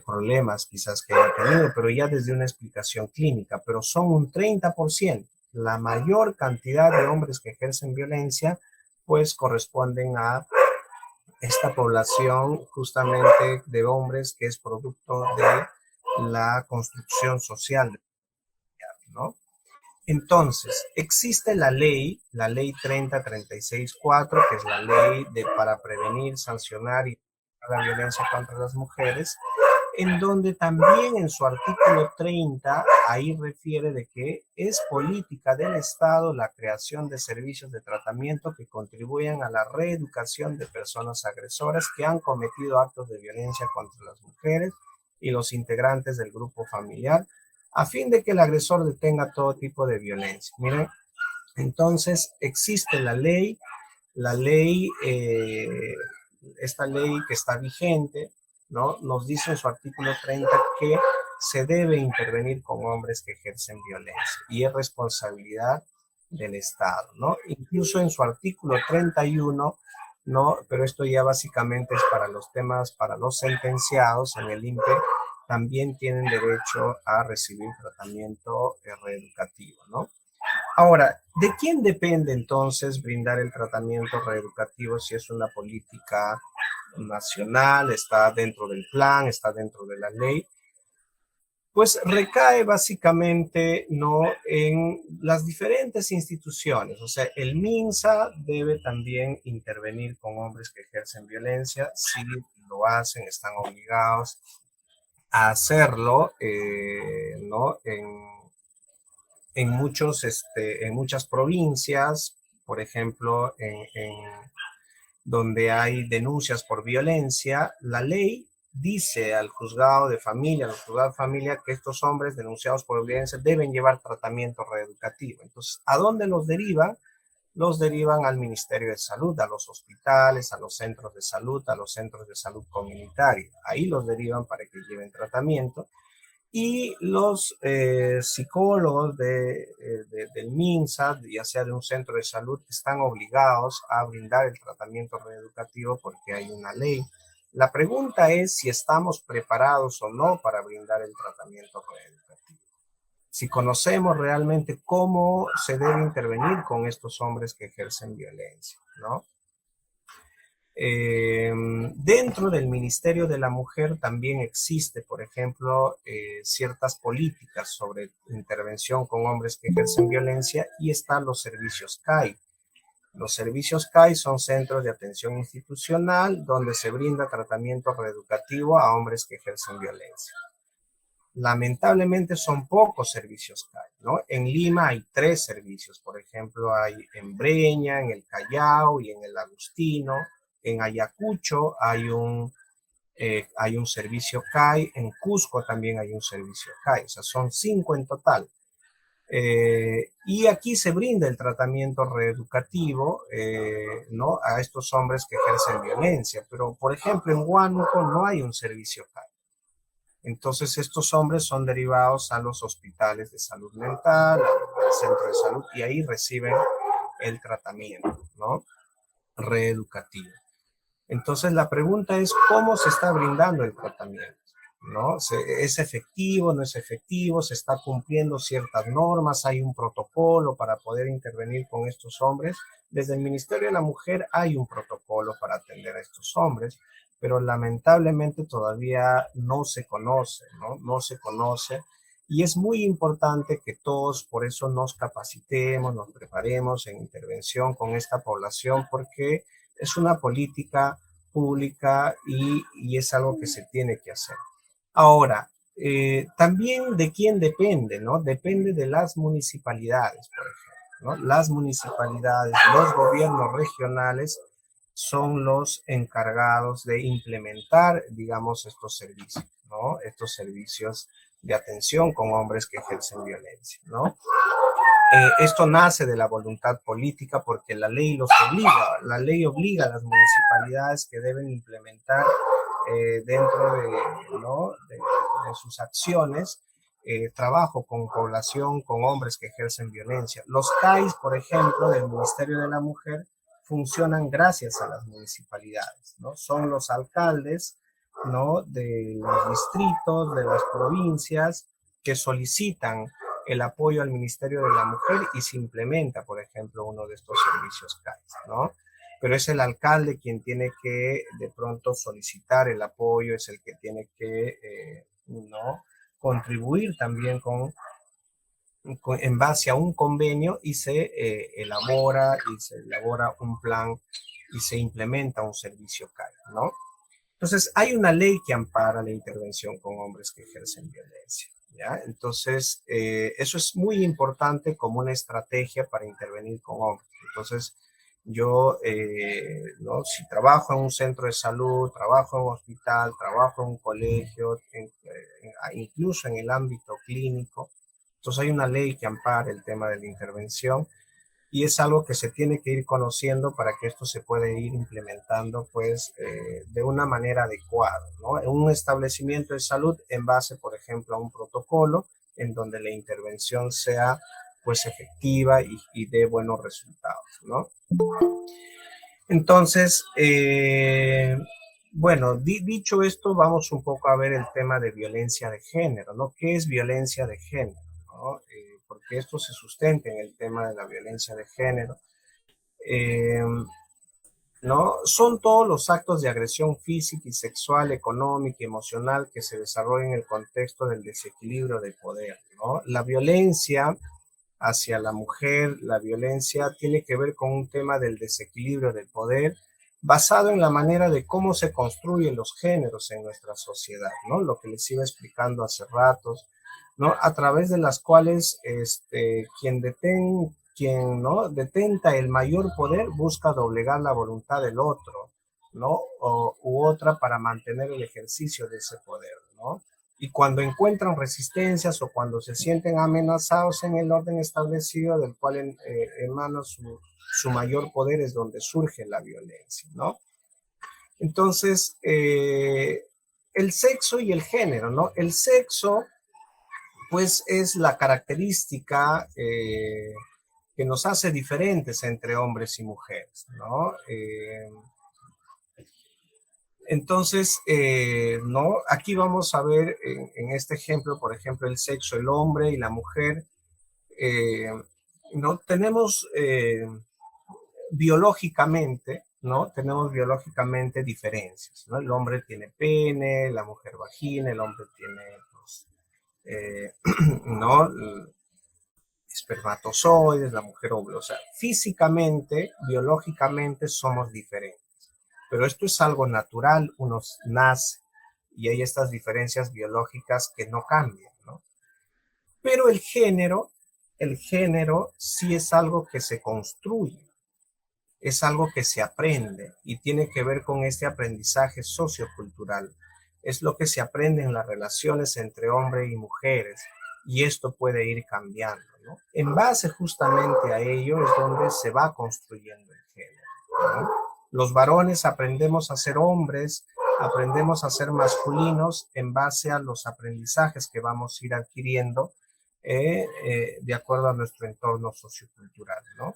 problemas quizás que haya tenido, pero ya desde una explicación clínica, pero son un 30%. La mayor cantidad de hombres que ejercen violencia pues corresponden a esta población justamente de hombres que es producto de la construcción social, ¿no? Entonces, existe la ley 3036-4, que es la ley para prevenir, sancionar y la violencia contra las mujeres, en donde también en su artículo 30, ahí refiere de que es política del Estado la creación de servicios de tratamiento que contribuyan a la reeducación de personas agresoras que han cometido actos de violencia contra las mujeres y los integrantes del grupo familiar, a fin de que el agresor detenga todo tipo de violencia. Miren, entonces existe la ley, esta ley que está vigente, ¿no? Nos dice en su artículo 30 que se debe intervenir con hombres que ejercen violencia y es responsabilidad del Estado, ¿no? Incluso en su artículo 31, ¿no? Pero esto ya básicamente es para los temas, para los sentenciados en el INPE, también tienen derecho a recibir tratamiento reeducativo, ¿no? Ahora, ¿de quién depende entonces brindar el tratamiento reeducativo si es una política nacional, está dentro del plan, está dentro de la ley? Pues recae básicamente, ¿no?, en las diferentes instituciones. O sea, el MINSA debe también intervenir con hombres que ejercen violencia. Si lo hacen, están obligados a hacerlo, ¿no? En muchas provincias, por ejemplo, donde hay denuncias por violencia, la ley dice al juzgado de familia, que estos hombres denunciados por violencia deben llevar tratamiento reeducativo. Entonces, ¿a dónde los derivan? Los derivan al Ministerio de Salud, a los hospitales, a los centros de salud, a los centros de salud comunitarios. Ahí los derivan para que lleven tratamiento. Y los psicólogos del MINSA, ya sea de un centro de salud, están obligados a brindar el tratamiento reeducativo porque hay una ley. La pregunta es si estamos preparados o no para brindar el tratamiento reeducativo. Si conocemos realmente cómo se debe intervenir con estos hombres que ejercen violencia, ¿no? Dentro del Ministerio de la Mujer también existe, por ejemplo, ciertas políticas sobre intervención con hombres que ejercen violencia y están los servicios CAI. Los servicios CAI son centros de atención institucional donde se brinda tratamiento reeducativo a hombres que ejercen violencia. Lamentablemente son pocos servicios CAI, ¿no? En Lima hay 3 servicios, por ejemplo, hay en Breña, en el Callao y en el Agustino. En Ayacucho hay un servicio CAI, en Cusco también hay un servicio CAI, o sea, son 5 en total. Y aquí se brinda el tratamiento reeducativo, ¿no?, a estos hombres que ejercen violencia, pero por ejemplo en Huánuco no hay un servicio CAI. Entonces estos hombres son derivados a los hospitales de salud mental, al centro de salud, y ahí reciben el tratamiento, ¿no?, reeducativo. Entonces la pregunta es cómo se está brindando el tratamiento, ¿no? ¿Es efectivo, no es efectivo? ¿Se está cumpliendo ciertas normas? ¿Hay un protocolo para poder intervenir con estos hombres? Desde el Ministerio de la Mujer hay un protocolo para atender a estos hombres, pero lamentablemente todavía no se conoce, ¿no? No se conoce. Y es muy importante que todos por eso nos capacitemos, nos preparemos en intervención con esta población, porque es una política pública y es algo que se tiene que hacer. Ahora, también de quién depende, ¿no? Depende de las municipalidades, por ejemplo, ¿no? Las municipalidades, los gobiernos regionales son los encargados de implementar, digamos, estos servicios, ¿no? Estos servicios de atención con hombres que ejercen violencia, ¿no? Esto nace de la voluntad política porque la ley los obliga, la ley obliga a las municipalidades que deben implementar dentro de, ¿no?, de sus acciones trabajo con población, con hombres que ejercen violencia. Los CAIs, por ejemplo, del Ministerio de la Mujer, funcionan gracias a las municipalidades, ¿no? Son los alcaldes, ¿no?, de los distritos, de las provincias, que solicitan el apoyo al Ministerio de la Mujer y se implementa, por ejemplo, uno de estos servicios CAIs, ¿no? Pero es el alcalde quien tiene que de pronto solicitar el apoyo, es el que tiene que, ¿no?, contribuir también en base a un convenio y se elabora un plan y se implementa un servicio CAI, ¿no? Entonces, hay una ley que ampara la intervención con hombres que ejercen violencia, ¿ya? Entonces, eso es muy importante como una estrategia para intervenir con hombres. Entonces, yo, ¿no?, si trabajo en un centro de salud, trabajo en un hospital, trabajo en un colegio, incluso en el ámbito clínico, entonces hay una ley que ampara el tema de la intervención y es algo que se tiene que ir conociendo para que esto se pueda ir implementando, pues, de una manera adecuada, ¿no? En un establecimiento de salud en base, por ejemplo, a un protocolo en donde la intervención sea, pues, efectiva y dé buenos resultados, ¿no? Entonces, Bueno, dicho esto, vamos un poco a ver el tema de violencia de género, ¿no? ¿Qué es violencia de género? ¿No? Porque esto se sustenta en el tema de la violencia de género. ¿No? Son todos los actos de agresión física y sexual, económica y emocional que se desarrollan en el contexto del desequilibrio de poder, ¿no? La violencia hacia la mujer, la violencia tiene que ver con un tema del desequilibrio del poder basado en la manera de cómo se construyen los géneros en nuestra sociedad, ¿no? Lo que les iba explicando hace ratos, ¿no? A través de las cuales quien ¿no? detenta el mayor poder busca doblegar la voluntad del otro, ¿no? U otra para mantener el ejercicio de ese poder, ¿no? Y cuando encuentran resistencias o cuando se sienten amenazados en el orden establecido del cual emana su mayor poder es donde surge la violencia, ¿no? Entonces, el sexo y el género, ¿no? El sexo, pues, es la característica que nos hace diferentes entre hombres y mujeres, ¿no? Entonces, ¿no? Aquí vamos a ver en este ejemplo, por ejemplo, el sexo, el hombre y la mujer, ¿no? Tenemos biológicamente, ¿no? Tenemos biológicamente diferencias, ¿no? El hombre tiene pene, la mujer vagina, el hombre tiene, pues, ¿no? Espermatozoides, la mujer óvulo. O sea, físicamente, biológicamente somos diferentes. Pero esto es algo natural, uno nace y hay estas diferencias biológicas que no cambian, ¿no? Pero el género sí es algo que se construye, es algo que se aprende y tiene que ver con este aprendizaje sociocultural. Es lo que se aprende en las relaciones entre hombres y mujeres y esto puede ir cambiando, ¿no? En base justamente a ello es donde se va construyendo el género, ¿no? Los varones aprendemos a ser hombres, aprendemos a ser masculinos en base a los aprendizajes que vamos a ir adquiriendo de acuerdo a nuestro entorno sociocultural, ¿no?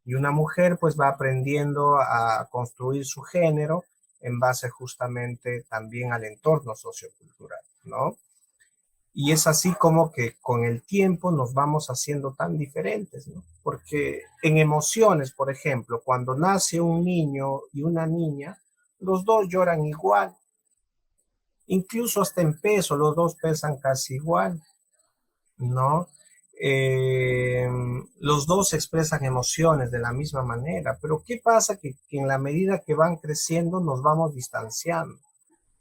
Y una mujer pues va aprendiendo a construir su género en base justamente también al entorno sociocultural, ¿no? Y es así como que con el tiempo nos vamos haciendo tan diferentes, ¿no? Porque en emociones, por ejemplo, cuando nace un niño y una niña, los dos lloran igual. Incluso hasta en peso, los dos pesan casi igual, ¿no? Los dos expresan emociones de la misma manera, pero ¿qué pasa? Que en la medida que van creciendo nos vamos distanciando,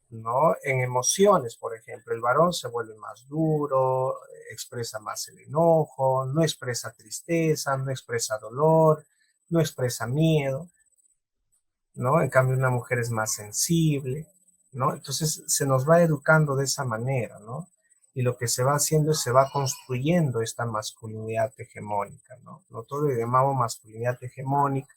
¿no? En emociones, por ejemplo, el varón se vuelve más duro, expresa más el enojo, no expresa tristeza, no expresa dolor, no expresa miedo, ¿no? En cambio, una mujer es más sensible, ¿no? Entonces se nos va educando de esa manera, ¿no? Y lo que se va haciendo es se va construyendo esta masculinidad hegemónica, ¿no? Nosotros le llamamos masculinidad hegemónica,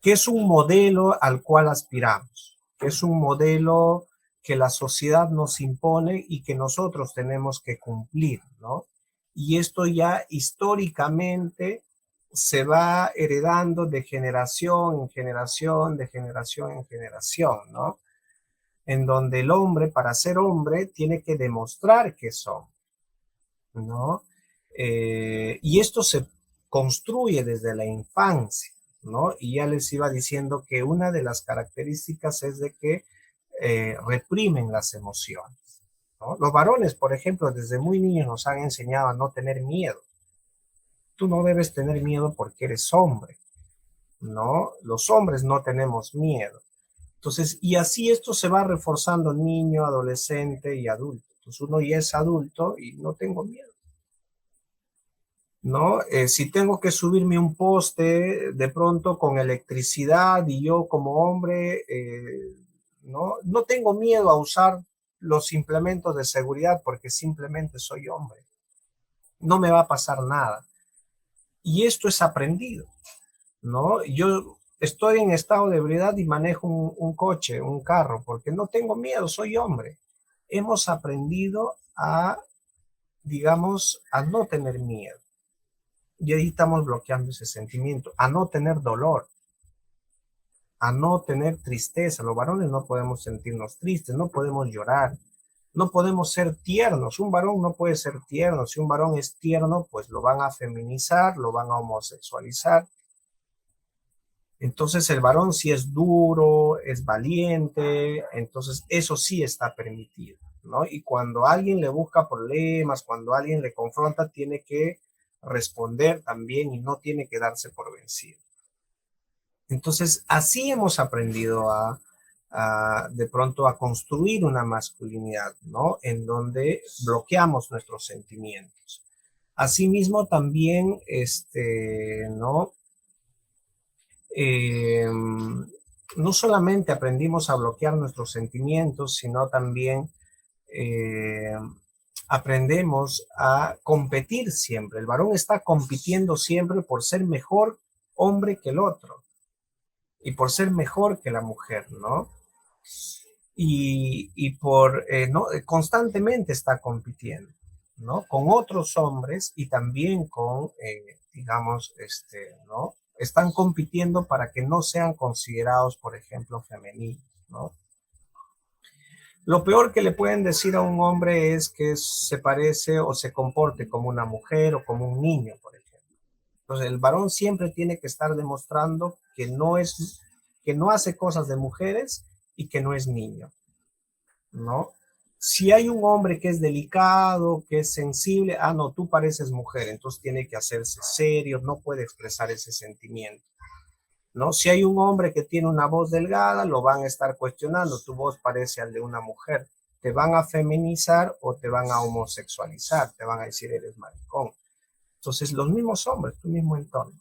que es un modelo al cual aspiramos, que es un modelo que la sociedad nos impone y que nosotros tenemos que cumplir, ¿no? Y esto ya históricamente se va heredando de generación en generación, de generación en generación, ¿no? En donde el hombre, para ser hombre, tiene que demostrar que es hombre, ¿no? Y esto se construye desde la infancia, ¿no? Y ya les iba diciendo que una de las características es de que reprimen las emociones, ¿no? Los varones, por ejemplo, desde muy niños nos han enseñado a no tener miedo. Tú no debes tener miedo porque eres hombre, ¿no? Los hombres no tenemos miedo. Entonces, y así esto se va reforzando niño, adolescente y adulto. Entonces uno ya es adulto y no tengo miedo, ¿no? Si tengo que subirme un poste de pronto con electricidad y yo como hombre, no tengo miedo a usar los implementos de seguridad porque simplemente soy hombre. No me va a pasar nada. Y esto es aprendido, ¿no? Yo estoy en estado de ebriedad y manejo un coche, un carro, porque no tengo miedo, soy hombre. Hemos aprendido a, digamos, a no tener miedo. Y ahí estamos bloqueando ese sentimiento, a no tener dolor, a no tener tristeza. Los varones no podemos sentirnos tristes, no podemos llorar, no podemos ser tiernos. Un varón no puede ser tierno. Si un varón es tierno, pues lo van a feminizar, lo van a homosexualizar. Entonces el varón sí es duro, es valiente, entonces eso sí está permitido, ¿no? Y cuando alguien le busca problemas, cuando alguien le confronta, tiene que responder también y no tiene que darse por vencido. Entonces así hemos aprendido de pronto a construir una masculinidad, ¿no? En donde bloqueamos nuestros sentimientos. Asimismo también, ¿no? No solamente aprendimos a bloquear nuestros sentimientos, sino también aprendemos a competir siempre. El varón está compitiendo siempre por ser mejor hombre que el otro y por ser mejor que la mujer, ¿no? ¿No? Constantemente está compitiendo, ¿no? Con otros hombres y también con, digamos, ¿no? Están compitiendo para que no sean considerados, por ejemplo, femeninos, ¿no? Lo peor que le pueden decir a un hombre es que se parece o se comporte como una mujer o como un niño, por ejemplo. Entonces, el varón siempre tiene que estar demostrando que no hace cosas de mujeres y que no es niño, ¿no? Si hay un hombre que es delicado, que es sensible, no, tú pareces mujer, entonces tiene que hacerse serio, no puede expresar ese sentimiento, ¿no? Si hay un hombre que tiene una voz delgada, lo van a estar cuestionando, tu voz parece al de una mujer, te van a feminizar o te van a homosexualizar, te van a decir eres maricón. Entonces, los mismos hombres, tu mismo entorno.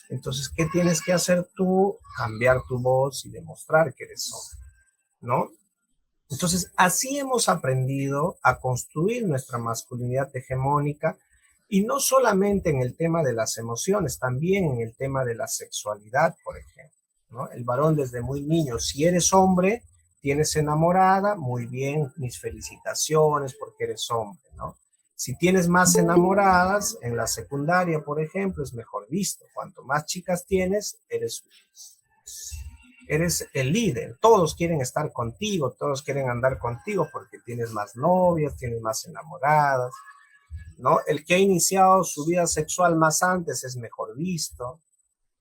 Entonces, ¿qué tienes que hacer tú? Cambiar tu voz y demostrar que eres hombre, ¿no? Entonces, así hemos aprendido a construir nuestra masculinidad hegemónica y no solamente en el tema de las emociones, también en el tema de la sexualidad, por ejemplo, ¿no? El varón desde muy niño, si eres hombre, tienes enamorada, muy bien, mis felicitaciones porque eres hombre, ¿no? Si tienes más enamoradas en la secundaria, por ejemplo, es mejor visto. Cuanto más chicas tienes, eres el líder, todos quieren estar contigo, todos quieren andar contigo porque tienes más novias, tienes más enamoradas, ¿no? El que ha iniciado su vida sexual más antes es mejor visto,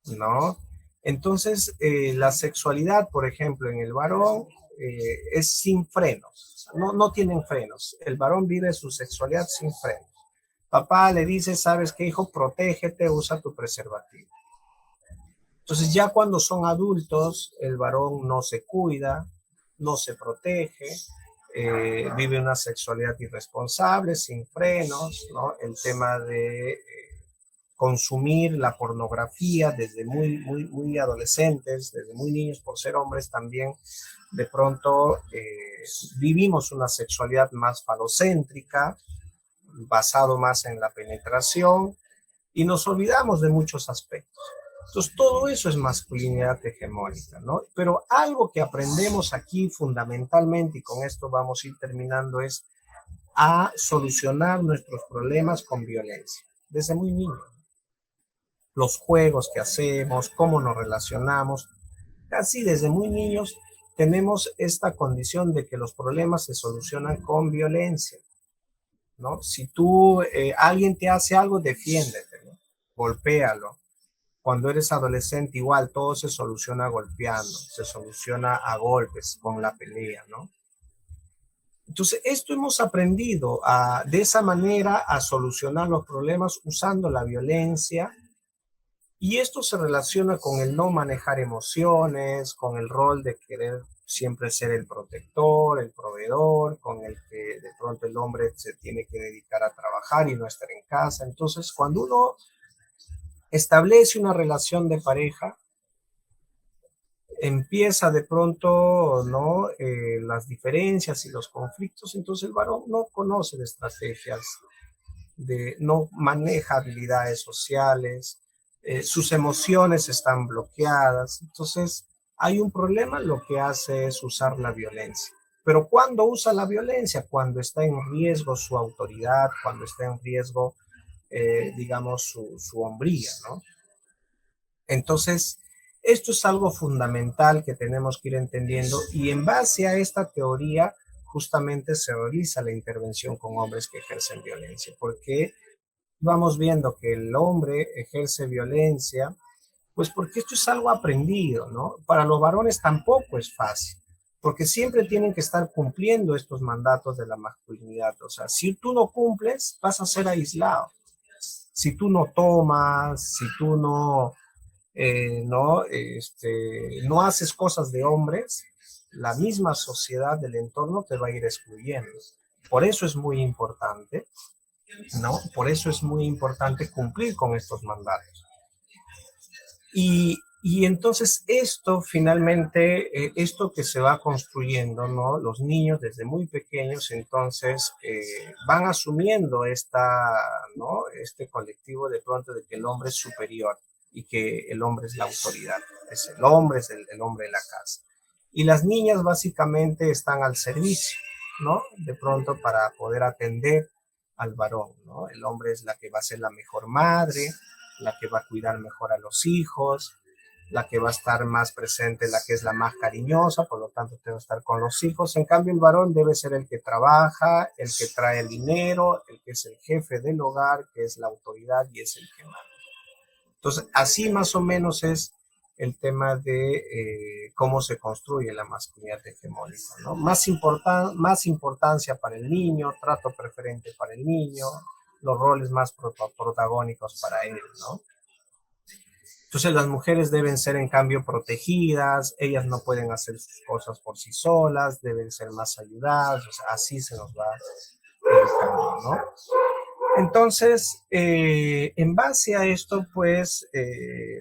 ¿no? Entonces, la sexualidad, por ejemplo, en el varón es sin frenos, no tienen frenos, el varón vive su sexualidad sin frenos. Papá le dice, ¿sabes qué, hijo? Protégete, usa tu preservativo. Entonces ya cuando son adultos, el varón no se cuida, no se protege, vive una sexualidad irresponsable, sin frenos, ¿no? El tema de consumir la pornografía desde muy adolescentes, desde muy niños por ser hombres también, de pronto vivimos una sexualidad más falocéntrica, basado más en la penetración y nos olvidamos de muchos aspectos. Entonces, todo eso es masculinidad hegemónica, ¿no? Pero algo que aprendemos aquí fundamentalmente, y con esto vamos a ir terminando, es a solucionar nuestros problemas con violencia, desde muy niños. Los juegos que hacemos, cómo nos relacionamos, casi desde muy niños tenemos esta condición de que los problemas se solucionan con violencia, ¿no? Si alguien te hace algo, defiéndete, ¿no? Golpéalo. Cuando eres adolescente, igual, todo se soluciona golpeando, se soluciona a golpes, con la pelea, ¿no? Entonces, esto hemos aprendido de esa manera a solucionar los problemas usando la violencia, y esto se relaciona con el no manejar emociones, con el rol de querer siempre ser el protector, el proveedor, con el que de pronto el hombre se tiene que dedicar a trabajar y no estar en casa. Entonces, cuando uno establece una relación de pareja, empieza de pronto, ¿no? Las diferencias y los conflictos, entonces el varón no conoce de estrategias, no maneja habilidades sociales, sus emociones están bloqueadas, entonces hay un problema, lo que hace es usar la violencia. Pero ¿cuándo usa la violencia? Cuando está en riesgo su autoridad, cuando está en riesgo digamos, su hombría, ¿no? Entonces, Esto es algo fundamental que tenemos que ir entendiendo y en base a esta teoría justamente se realiza la intervención con hombres que ejercen violencia, porque vamos viendo que el hombre ejerce violencia, pues porque esto es algo aprendido, ¿no? Para los varones tampoco es fácil, porque siempre tienen que estar cumpliendo estos mandatos de la masculinidad. O sea, si tú no cumples, vas a ser aislado. Si tú no tomas, si tú no haces cosas de hombres, la misma sociedad del entorno te va a ir excluyendo. Por eso es muy importante, ¿no? Por eso es muy importante cumplir con estos mandatos. Y entonces esto finalmente, esto que se va construyendo, ¿no? Los niños desde muy pequeños entonces van asumiendo ¿no? Este colectivo de pronto de que el hombre es superior y que el hombre es la autoridad, es el hombre de la casa. Y las niñas básicamente están al servicio, ¿no? De pronto para poder atender al varón, ¿no? El hombre es la que va a ser la mejor madre, la que va a cuidar mejor a los hijos, la que va a estar más presente, la que es la más cariñosa, por lo tanto debe estar con los hijos. En cambio, el varón debe ser el que trabaja, el que trae el dinero, el que es el jefe del hogar, que es la autoridad y es el que manda. Entonces, así más o menos es el tema de cómo se construye la masculinidad hegemónica, ¿no? Más importancia para el niño, trato preferente para el niño, los roles más protagónicos para él, ¿no? Entonces las mujeres deben ser en cambio protegidas, ellas no pueden hacer sus cosas por sí solas, deben ser más ayudadas, o sea, así se nos va educando, ¿no? Entonces, en base a esto, pues,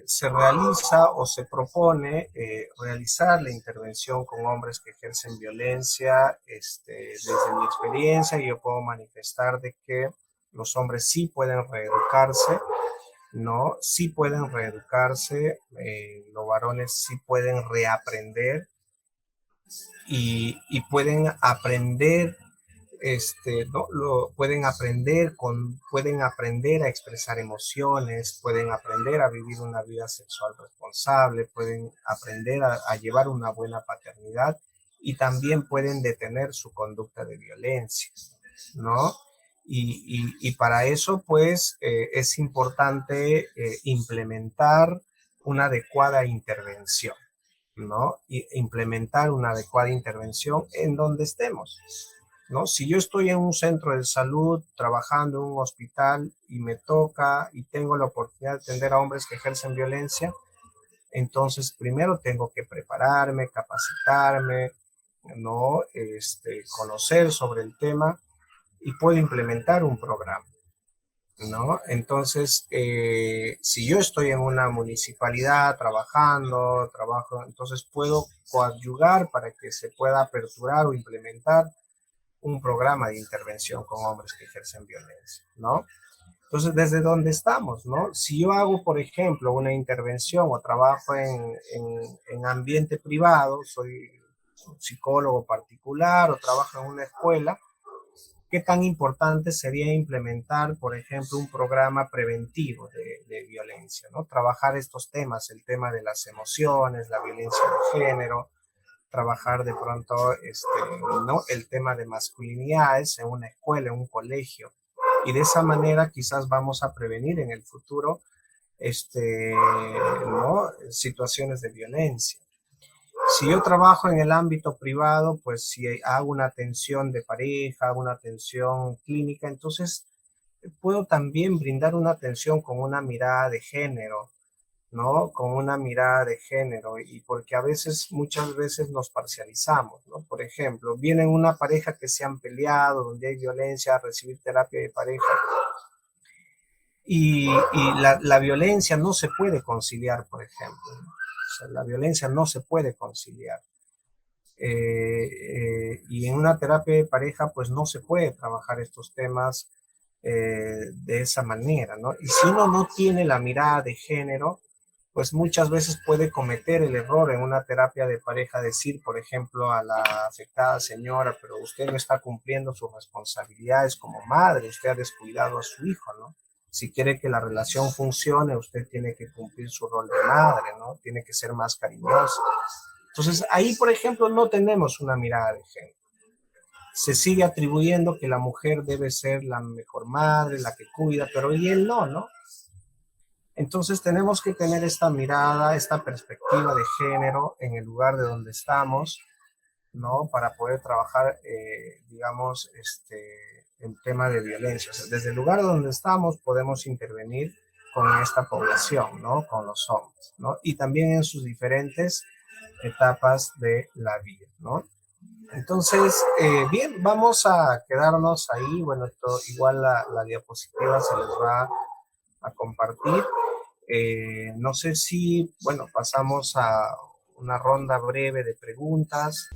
se realiza o se propone realizar la intervención con hombres que ejercen violencia. Desde mi experiencia, yo puedo manifestar de que los hombres sí pueden reeducarse, ¿no? Sí pueden reeducarse, los varones sí pueden reaprender y pueden aprender, ¿no? Pueden aprender a expresar emociones, pueden aprender a vivir una vida sexual responsable, pueden aprender a llevar una buena paternidad y también pueden detener su conducta de violencia, ¿no? Y para eso, pues, es importante implementar una adecuada intervención, ¿no? Y implementar una adecuada intervención en donde estemos, ¿no? Si yo estoy en un centro de salud, trabajando en un hospital y me toca y tengo la oportunidad de atender a hombres que ejercen violencia, entonces primero tengo que prepararme, capacitarme, ¿no? Conocer sobre el tema y puedo implementar un programa, ¿no? Entonces, si yo estoy en una municipalidad trabajo, entonces puedo coadyuvar para que se pueda aperturar o implementar un programa de intervención con hombres que ejercen violencia, ¿no? Entonces, ¿desde dónde estamos, no? Si yo hago, por ejemplo, una intervención o trabajo en ambiente privado, soy un psicólogo particular o trabajo en una escuela, ¿qué tan importante sería implementar, por ejemplo, un programa preventivo de violencia, ¿no? Trabajar estos temas, el tema de las emociones, la violencia de género, trabajar de pronto, ¿no? El tema de masculinidades en una escuela, en un colegio. Y de esa manera quizás vamos a prevenir en el futuro, ¿no? Situaciones de violencia. Si yo trabajo en el ámbito privado, pues si hago una atención de pareja, hago una atención clínica, entonces puedo también brindar una atención con una mirada de género, ¿no? Con una mirada de género y porque muchas veces nos parcializamos, ¿no? Por ejemplo, viene una pareja que se han peleado, donde hay violencia, a recibir terapia de pareja y la violencia no se puede conciliar, por ejemplo, ¿no? O sea, la violencia no se puede conciliar. Y en una terapia de pareja, pues no se puede trabajar estos temas de esa manera, ¿no? Y si uno no tiene la mirada de género, pues muchas veces puede cometer el error en una terapia de pareja, decir, por ejemplo, a la afectada señora, pero usted no está cumpliendo sus responsabilidades como madre, usted ha descuidado a su hijo, ¿no? Si quiere que la relación funcione, usted tiene que cumplir su rol de madre, ¿no? Tiene que ser más cariñosa. Entonces, ahí, por ejemplo, no tenemos una mirada de género. Se sigue atribuyendo que la mujer debe ser la mejor madre, la que cuida, pero y él no, ¿no? Entonces tenemos que tener esta mirada, esta perspectiva de género en el lugar de donde estamos, ¿no? Para poder trabajar, digamos, el tema de violencia. O sea, desde el lugar donde estamos podemos intervenir con esta población, ¿no? Con los hombres, ¿no? Y también en sus diferentes etapas de la vida, ¿no? Entonces, bien, vamos a quedarnos ahí. Bueno, igual la diapositiva se les va a compartir. No sé si, bueno, pasamos a una ronda breve de preguntas.